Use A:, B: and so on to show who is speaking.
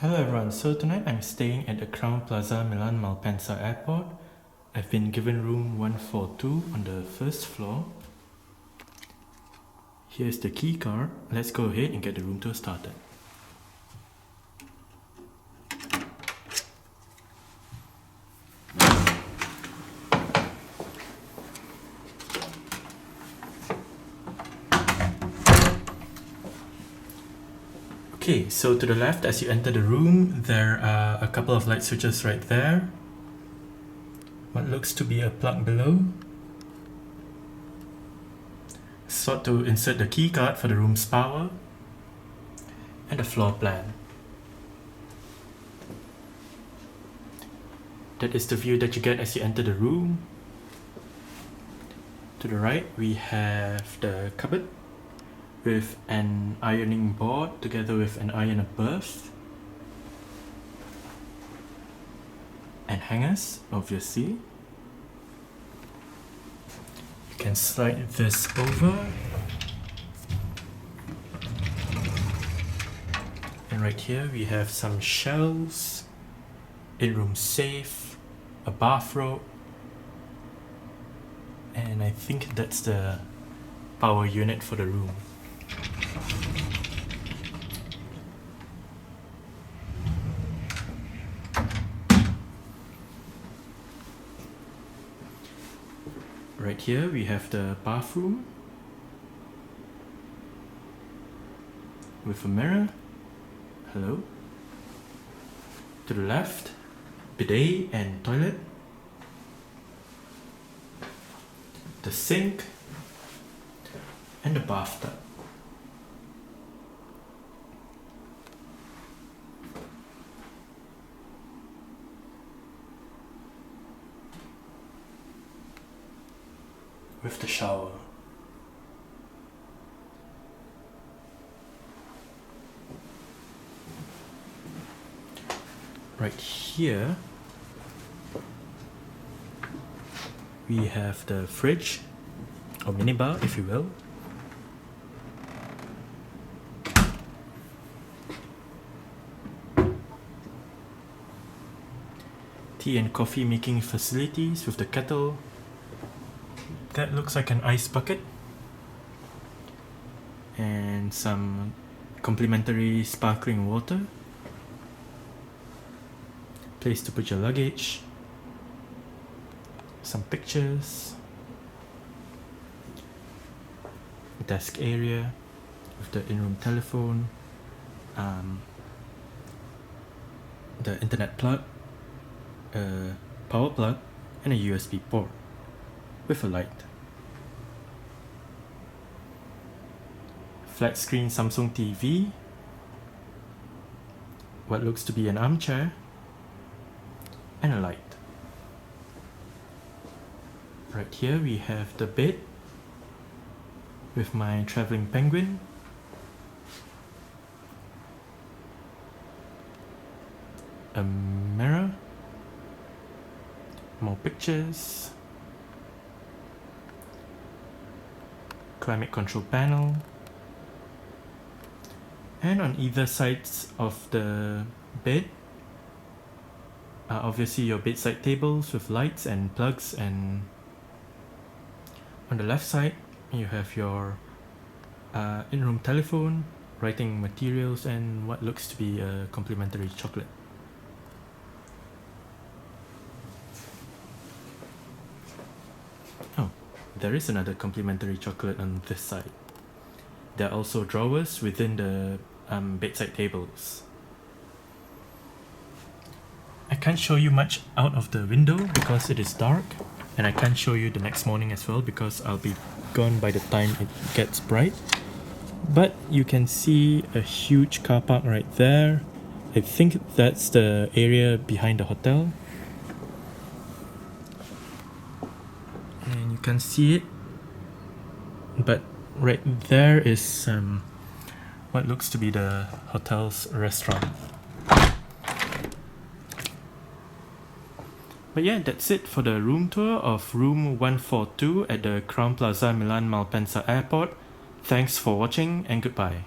A: Hello everyone, so tonight I'm staying at the Crowne Plaza Milan Malpensa Airport. I've been given room 142 on the first floor. Here's the key card. Let's go ahead and get the room tour started. Okay, so to the left as you enter the room, there are a couple of light switches right there. What looks to be a plug below. Slot to insert the key card for the room's power. And a floor plan. That is the view that you get as you enter the room. To the right, we have the cupboard with an ironing board together with an iron above. And hangers, obviously. You can slide this over. And right here we have some shelves, in-room safe, a bathrobe, and I think that's the power unit for the room. Right here we have the bathroom with a mirror. Hello. To the left, bidet and toilet. The sink and the bathtub. With the shower. Right here we have the fridge or minibar, if you will. Tea and coffee making facilities with the kettle. That looks like an ice bucket. And some complimentary sparkling water. Place to put your luggage. Some pictures. Desk area with the in-room telephone. The internet plug. A power plug and a USB port with a light. Flat screen Samsung TV. What looks to be an armchair. And a light. Right here we have the bed with my traveling penguin. A mirror. More pictures. Climate control panel. And on either sides of the bed are obviously your bedside tables with lights and plugs, and on the left side you have your in-room telephone, writing materials, and what looks to be a complimentary chocolate. Oh, there is another complimentary chocolate on this side. There are also drawers within the bedside tables. I can't show you much out of the window because it is dark, and I can't show you the next morning as well because I'll be gone by the time it gets bright. But you can see a huge car park right there. I think that's the area behind the hotel. And you can see it, but right there is what looks to be the hotel's restaurant. But yeah, that's it for the room tour of room 142 at the Crowne Plaza Milan Malpensa Airport. Thanks for watching and goodbye.